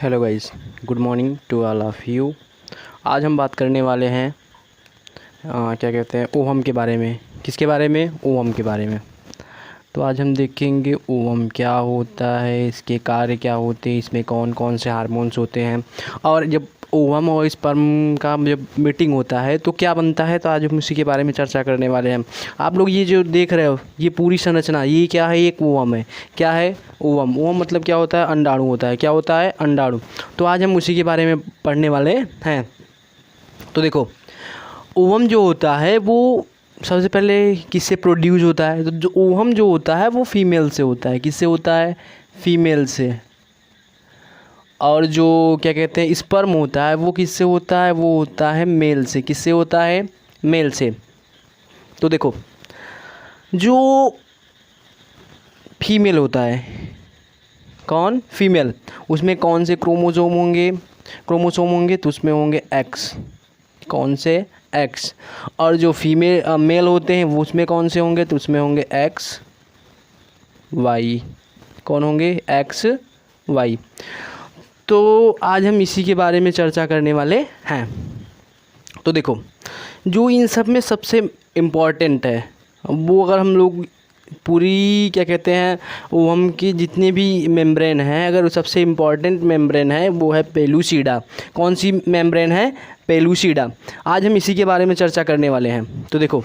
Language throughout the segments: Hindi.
Hello guys, good morning to all of you. आज हम बात करने वाले हैं क्या कहते हैं ओवम के बारे में। किसके बारे में? ओवम के बारे में। तो आज हम देखेंगे ओवम क्या होता है, इसके कार्य क्या होते हैं, इसमें कौन कौन से हार्मोन्स होते हैं, और जब ओवम और स्पर्म का जब मीटिंग होता है तो क्या बनता है। तो आज हम उसी के बारे में चर्चा करने वाले हैं। आप लोग ये जो देख रहे हो, ये पूरी संरचना, ये क्या है? एक ओवम है। क्या है? ओवम। ओवम मतलब क्या होता है? अंडाणु होता है। क्या होता है? अंडाणु। तो आज हम उसी के बारे में पढ़ने वाले हैं। तो देखो, ओवम जो होता है वो सबसे पहले किससे प्रोड्यूस होता है? तो जो ओवम जो होता है वो फीमेल से होता है। किससे होता है? फीमेल से। और जो क्या कहते हैं स्पर्म होता है वो किससे होता है? वो होता है मेल से। किससे होता है? मेल से। तो देखो, जो फीमेल होता है, कौन? फीमेल, उसमें कौन से क्रोमोसोम होंगे? तो उसमें होंगे एक्स। कौन से? एक्स। और जो मेल होते हैं वो उसमें कौन से होंगे? तो उसमें होंगे एक्स वाई। कौन होंगे? X Y. तो आज हम इसी के बारे में चर्चा करने वाले हैं। तो देखो, जो इन सब में सबसे इम्पॉर्टेंट है वो, अगर हम लोग पूरी क्या कहते हैं ओवम की जितने भी मेम्ब्रेन हैं, अगर सबसे इम्पॉर्टेंट मेम्ब्रेन है वो है पेलूसिडा। कौन सी मेम्ब्रेन है? पेलूसिडा। आज हम इसी के बारे में चर्चा करने वाले हैं। तो देखो,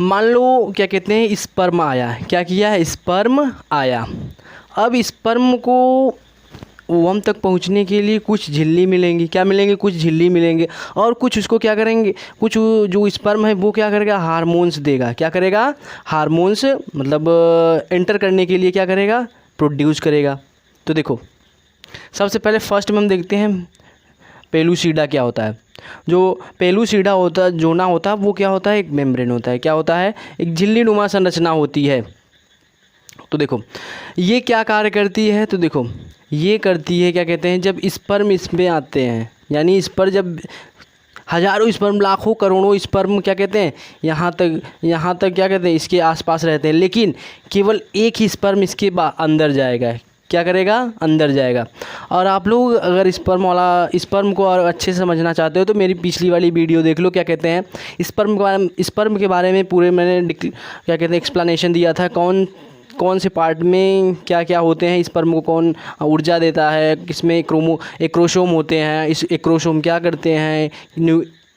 मान लो क्या कहते हैं स्पर्म आया। क्या किया है? स्पर्म आया। अब स्पर्म को ओवम तक पहुंचने के लिए कुछ झिल्ली मिलेंगी। क्या मिलेंगे? कुछ झिल्ली मिलेंगे। और कुछ उसको क्या करेंगे, कुछ जो स्पर्म है वो क्या करेगा? हार्मोन्स देगा। क्या करेगा? हार्मोन्स, मतलब एंटर करने के लिए क्या करेगा? प्रोड्यूस करेगा। तो देखो, सबसे पहले फर्स्ट में हम देखते हैं पेलूसिडा क्या होता है। जो पेलूसिडा होता है, जोना होता है, वो क्या होता है? एक मेम्ब्रेन होता है। क्या होता है? एक झिल्ली नुमा संरचना होती है। तो देखो, ये क्या कार्य करती है? तो देखो, ये करती है क्या कहते हैं, जब स्पर्म इसमें आते हैं, यानी इस पर जब हज़ारों स्पर्म, लाखों करोड़ों स्पर्म क्या कहते हैं यहाँ तक क्या कहते हैं इसके आसपास रहते हैं, लेकिन केवल एक ही स्पर्म इसके अंदर जाएगा। क्या करेगा? अंदर जाएगा। और आप लोग अगर स्पर्म को और अच्छे से समझना चाहते हो तो मेरी पिछली वाली वीडियो देख लो। क्या कहते हैं स्पर्म के बारे में पूरे मैंने क्या कहते हैं एक्सप्लेनेशन दिया था। कौन से पार्ट में क्या क्या होते हैं, स्पर्म को कौन ऊर्जा देता है, किसमें एक्रोसोम होते हैं, इस एक्रोसोम क्या करते हैं,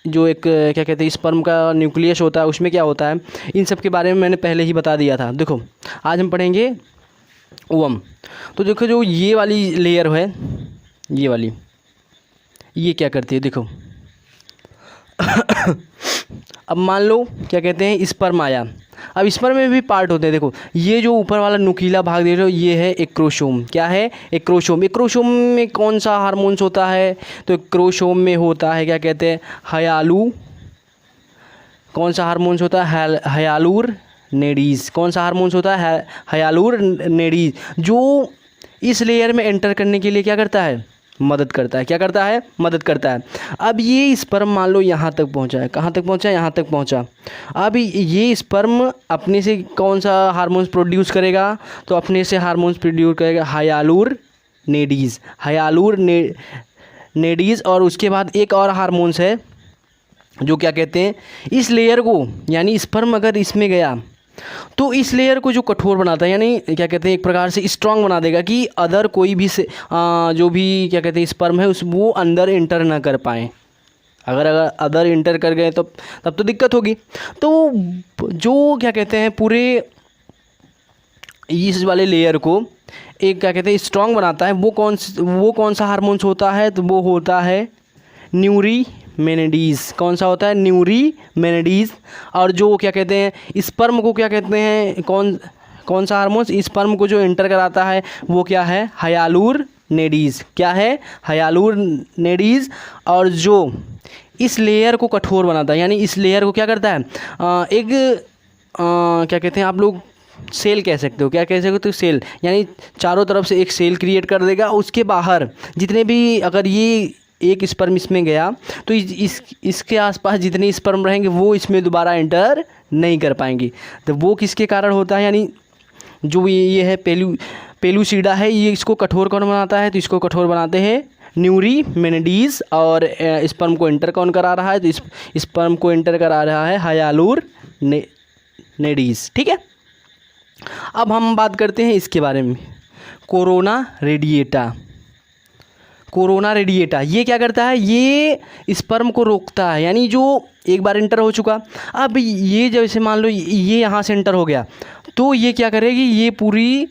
जो एक क्या कहते हैं स्पर्म का न्यूक्लियस होता है उसमें क्या होता है, इन सब के बारे में मैंने पहले ही बता दिया था। देखो, आज हम पढ़ेंगे ओवम। तो देखो, जो ये वाली लेयर है, ये वाली, ये क्या करती है? देखो अब मान लो क्या कहते हैं स्पर्म आया। अब स्पर्म में भी पार्ट होते हैं। देखो, ये जो ऊपर वाला नुकीला भाग देख रहे हो, ये है एक्रोसोम। क्या है? एक्रोसोम। एक्रोसोम में कौन सा हार्मोन्स होता है? तो एक्रोसोम में होता है क्या कहते हैं हयालू। कौन सा हार्मोन्स होता है? हयालूर नेडीज। कौन सा हार्मोन्स होता है? हयालूर नेडीज, जो इस लेयर में एंटर करने के लिए क्या करता है? मदद करता है। क्या करता है? मदद करता है। अब ये स्पर्म मान लो यहाँ तक पहुँचा है। कहाँ तक पहुँचा? यहाँ तक पहुँचा। अब ये स्पर्म अपने से कौन सा हार्मोन्स प्रोड्यूस करेगा? तो अपने से हार्मोन्स प्रोड्यूस करेगा हयालूर नेडीज। नेडीज। और उसके बाद एक और हार्मोन्स है जो क्या कहते हैं इस लेयर को, यानी स्पर्म अगर इसमें गया तो इस लेयर को जो कठोर बनाता है, यानी क्या कहते हैं एक प्रकार से स्ट्रांग बना देगा कि अदर कोई भी जो भी क्या कहते हैं स्पर्म है वो अंदर इंटर ना कर पाए। अगर अदर इंटर कर गए तो तब तो दिक्कत होगी। तो जो क्या कहते हैं पूरे इस वाले लेयर को एक क्या कहते हैं स्ट्रांग बनाता है, वो कौन सा हार्मोन्स होता है? तो वो होता है न्यूरीमेनिडीज़। कौन सा होता है? न्यूरीमेनिडीज़। और जो क्या कहते हैं स्पर्म को क्या कहते हैं, कौन सा हार्मोन्स स्पर्म को जो एंटर कराता है वो क्या है? हयालूर नेडीज़। क्या है? हयालूर नेडीज़। और जो इस लेयर को कठोर बनाता है, यानी इस लेयर को क्या करता है क्या कहते हैं आप लोग सेल कह सकते हो। क्या कह सकते हो? तो सेल, यानी चारों तरफ से एक सेल क्रिएट कर देगा। उसके बाहर जितने भी, अगर ये एक स्पर्म इसमें गया तो इसके आसपास जितने स्पर्म रहेंगे वो इसमें दोबारा एंटर नहीं कर पाएंगे। तो वो किसके कारण होता है? यानी जो ये है पेलुसिडा है, ये इसको कठोर कौन बनाता है? तो इसको कठोर बनाते हैं न्यूरीमेनिडीज़। और स्पर्म को एंटर कौन करा रहा है? तो स्पर्म को एंटर करा रहा है हायालुरनेडीज़। ठीक है, अब हम बात करते हैं इसके बारे में, कोरोना रेडिएटा। कोरोना रेडिएटा ये क्या करता है? ये स्पर्म को रोकता है, यानी जो एक बार एंटर हो चुका, अब ये जैसे मान लो ये यहाँ से एंटर हो गया, तो ये क्या करेगी? ये पूरी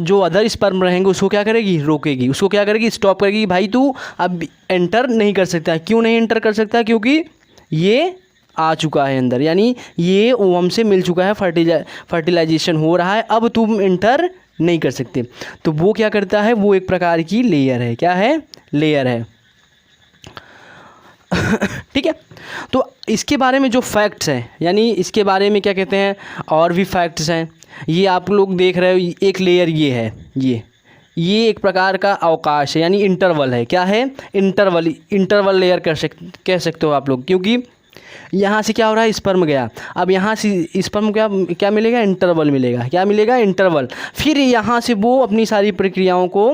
जो अदर स्पर्म रहेंगे उसको क्या करेगी? रोकेगी। उसको क्या करेगी? स्टॉप करेगी। भाई तू अब एंटर नहीं कर सकता। क्यों नहीं एंटर कर सकता? क्योंकि ये आ चुका है अंदर, यानी ये ओवम से मिल चुका है, फर्टिलाइजेशन हो रहा है, अब तुम एंटर नहीं कर सकते। तो वो क्या करता है? वो एक प्रकार की लेयर है। क्या है? लेयर है। ठीक है, तो इसके बारे में जो फैक्ट्स हैं, यानी इसके बारे में क्या कहते हैं, और भी फैक्ट्स हैं। ये आप लोग देख रहे हो, एक लेयर ये है, ये एक प्रकार का अवकाश है, यानी इंटरवल है। क्या है? इंटरवल लेयर कह सकते हो आप लोग, क्योंकि यहाँ से क्या हो रहा है? स्पर्म गया, अब यहाँ से स्पर्म क्या मिलेगा? इंटरवल मिलेगा। क्या मिलेगा? इंटरवल। फिर यहाँ से वो अपनी सारी प्रक्रियाओं को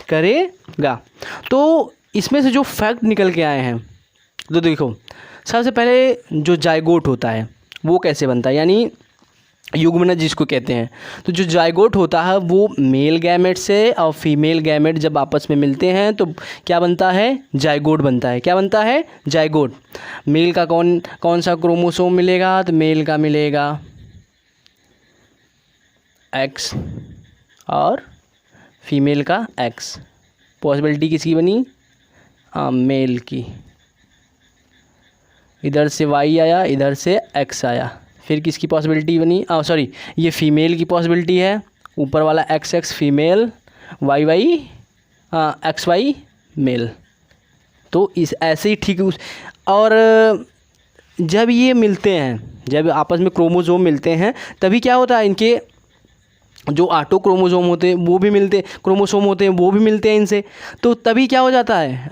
करेगा। तो इसमें से जो फैक्ट निकल के आए हैं, तो देखो, सबसे पहले जो जायगोट होता है वो कैसे बनता है, यानी युग्मनज जिसको कहते हैं। तो जो जायगोट होता है वो मेल गैमेट से और फीमेल गैमेट जब आपस में मिलते हैं तो क्या बनता है? जायगोट बनता है। क्या बनता है? जायगोट। मेल का कौन सा क्रोमोसोम मिलेगा? तो मेल का मिलेगा X और फीमेल का X। पॉसिबिलिटी किसकी बनी? मेल की। इधर से Y आया, इधर से X आया, फिर किसकी पॉसिबिलिटी बनी? सॉरी, ये फीमेल की पॉसिबिलिटी है, ऊपर वाला XX female, YY XY male. तो इस ऐसे ही ठीक। और जब ये मिलते हैं, जब आपस में क्रोमोसोम मिलते हैं, तभी क्या होता है? इनके जो ऑटो क्रोमोसोम होते हैं वो भी मिलते, क्रोमोसोम होते हैं वो भी मिलते हैं इनसे। तो तभी क्या हो जाता है?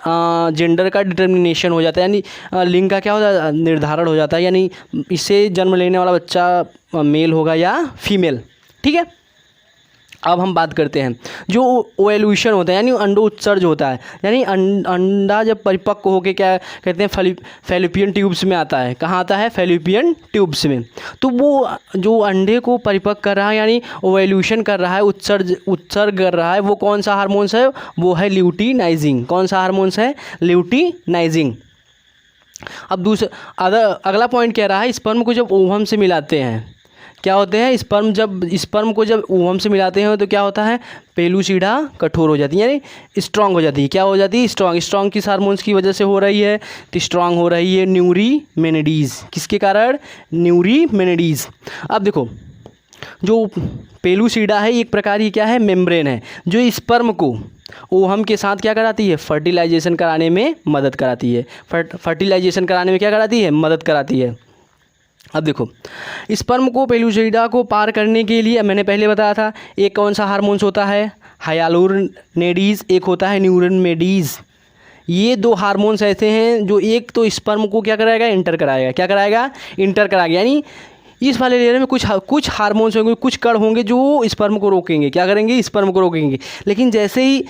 जेंडर का डिटर्मिनेशन हो जाता है, यानी लिंग का क्या हो जाता है? निर्धारण हो जाता है, यानी इससे जन्म लेने वाला बच्चा मेल होगा या फीमेल। ठीक है, अब हम बात करते हैं जो ओवल्यूशन होता है, यानी अंडो उत्सर्ज होता है, यानी अंडा जब परिपक्व होकर क्या कहते हैं? फैलोपियन ट्यूब्स में आता है। कहाँ आता है? फैलोपियन ट्यूब्स में। तो वो जो अंडे को परिपक्व कर रहा है, यानी ओवल्यूशन कर रहा है, उत्सर्ग कर रहा है, वो कौन सा हार्मोन्स है? वो है ल्यूटिनाइजिंग। कौन सा हार्मोन्स है? ल्यूटिनाइजिंग। अब अगला पॉइंट कह रहा है, स्पर्म को जब ओवम से मिलाते हैं, क्या होते हैं? स्पर्म को जब ओवम से मिलाते हैं तो क्या होता है? पेलुसिडा कठोर हो जाती है, यानी स्ट्रांग हो जाती है। क्या हो जाती है? स्ट्रांग किस हार्मोन्स की वजह से हो रही है? तो स्ट्रांग हो रही है न्यूरीमेनिडीज़। किसके कारण? न्यूरीमेनिडीज़। अब देखो, जो पेलुसिडा है एक प्रकार की क्या है? मेम्ब्रेन है, जो स्पर्म को ओवम के साथ क्या कराती है? फर्टिलाइजेशन कराने में मदद कराती है। फर्टिलाइजेशन कराने में क्या कराती है? मदद कराती है। अब देखो, स्पर्म को पेलुसिडा को पार करने के लिए मैंने पहले बताया था, एक कौन सा हार्मोन्स होता है? हायालुरनेडीज़, एक होता है न्यूरनमेडीज़। ये दो हार्मोन्स ऐसे हैं जो एक तो स्पर्म को क्या कराएगा? इंटर कराएगा। क्या कराएगा? इंटर कराएगा, यानी इस वाले लेयर में कुछ हार्मोन्स होंगे, कुछ कण होंगे जो स्पर्म को रोकेंगे। क्या करेंगे? स्पर्म को रोकेंगे। लेकिन जैसे ही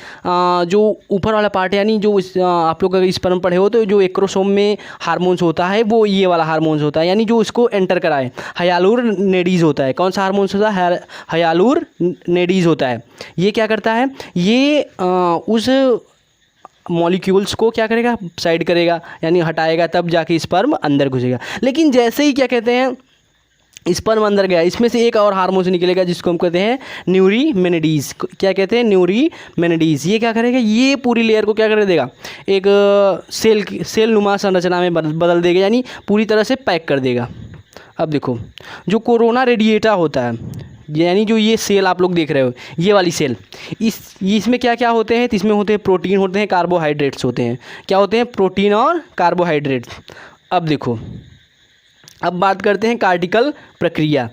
जो ऊपर वाला पार्ट, यानी जो आप लोग अगर स्पर्म पढ़े हो तो जो एक्रोसोम में हार्मोन्स होता है वो ये वाला हार्मोन्स होता है, यानी जो उसको एंटर कराए, हायालुरनेडीज़ होता है। कौन सा हार्मोन्स होता है? हायालुरनेडीज़ होता है। ये क्या करता है? ये उस मॉलिक्यूल्स को क्या करेगा? साइड करेगा, यानी हटाएगा, तब जाके स्पर्म अंदर घुसेगा। लेकिन जैसे ही क्या कहते हैं? स्पर्म अंदर गया, इसमें से एक और हार्मोन निकलेगा जिसको हम कहते हैं न्यूरीमेनिडीज़। क्या कहते हैं? न्यूरीमेनिडीज़। ये क्या करेगा? ये पूरी लेयर को क्या कर देगा? एक सेल नुमा संरचना में बदल देगा, यानी पूरी तरह से पैक कर देगा। अब देखो, जो कोरोना रेडिएटा होता है, यानी जो ये सेल आप लोग देख रहे हो, ये वाली सेल, इसमें क्या क्या होते हैं? तो इसमें होते हैं प्रोटीन, होते हैं कार्बोहाइड्रेट्स होते हैं। क्या होते हैं? प्रोटीन और कार्बोहाइड्रेट्स। अब देखो, अब बात करते हैं कार्टिकल प्रक्रिया।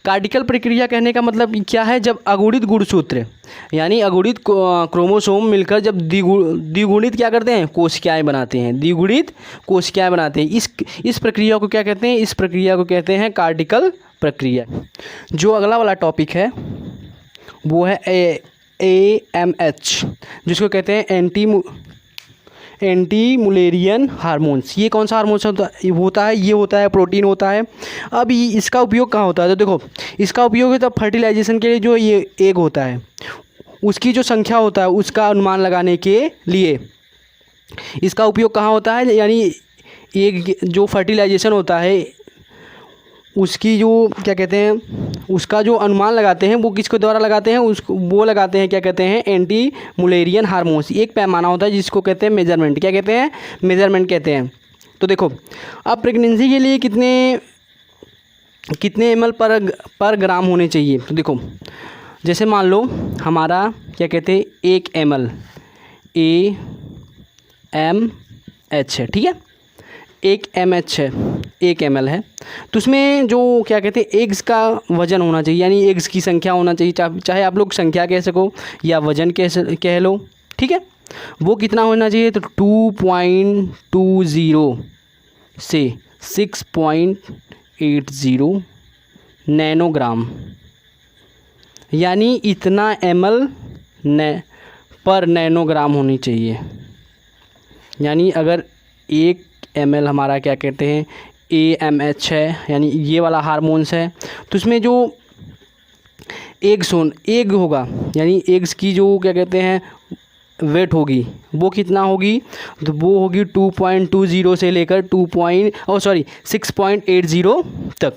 कार्टिकल प्रक्रिया कहने का मतलब क्या है? जब अगुणित गुणसूत्र, यानी अगुणित क्रोमोसोम मिलकर जब द्विगुणित क्या करते हैं? कोशिकाएं बनाते हैं। द्विगुणित कोशिकाएं बनाते हैं। इस प्रक्रिया को क्या कहते हैं? इस प्रक्रिया को कहते हैं कार्टिकल प्रक्रिया। जो अगला वाला टॉपिक है वो है AMH, जिसको कहते हैं एंटी मुलेरियन हार्मोन्स। ये कौन सा हार्मोन्स होता है? ये होता है प्रोटीन होता है। अब इसका उपयोग कहाँ होता है? तो देखो, इसका उपयोग होता है फर्टिलाइजेशन के लिए। जो ये एग होता है उसकी जो संख्या होता है उसका अनुमान लगाने के लिए इसका उपयोग कहाँ होता है? यानी एग जो फर्टिलाइजेशन होता है उसकी जो क्या कहते हैं, उसका जो अनुमान लगाते हैं वो किसके द्वारा लगाते हैं? वो लगाते हैं क्या कहते हैं, एंटी मुलेरियन हार्मोन्स। एक पैमाना होता है जिसको कहते हैं मेजरमेंट। क्या कहते हैं? मेजरमेंट कहते हैं। तो देखो, अब प्रेगनेंसी के लिए कितने ml पर ग्राम होने चाहिए? तो देखो, जैसे मान लो हमारा क्या कहते हैं 1 ml AMH है, ठीक है, 1 mH है, 1 ml है। तो उसमें जो क्या कहते हैं एग्स का वज़न होना चाहिए, यानी एग्स की संख्या होना चाहिए, चाहे आप लोग संख्या कह सको या वज़न कह लो, ठीक है। वो कितना होना चाहिए? तो 2.20 से 6.80 नैनोग्राम, यानी इतना ml पर नैनोग्राम होनी चाहिए। यानी अगर 1 ml हमारा क्या कहते हैं AMH है, यानी ये वाला हार्मोन्स है, तो उसमें जो एग होगा, यानी एग्स की जो क्या कहते हैं वेट होगी वो कितना होगी? तो वो होगी 2.20 से लेकर 6.80 तक।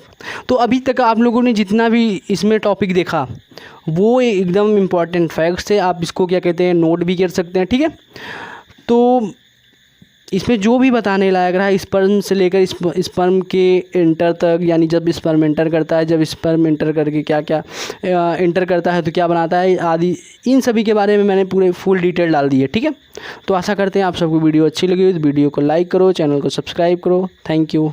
तो अभी तक आप लोगों ने जितना भी इसमें टॉपिक देखा वो एकदम इम्पॉर्टेंट फैक्ट्स है। आप इसको क्या कहते हैं नोट भी कर सकते हैं, ठीक है। तो इसमें जो भी बताने लायक रहा स्पर्म से लेकर स्पर्म के इंटर तक, यानी जब स्पर्म इंटर करता है, जब स्पर्म इंटर करके क्या क्या इंटर करता है तो क्या बनाता है आदि, इन सभी के बारे में मैंने पूरे फुल डिटेल डाल दी है, ठीक है। तो आशा करते हैं आप सबको वीडियो अच्छी लगी। इस वीडियो को लाइक करो, चैनल को सब्सक्राइब करो। Thank you.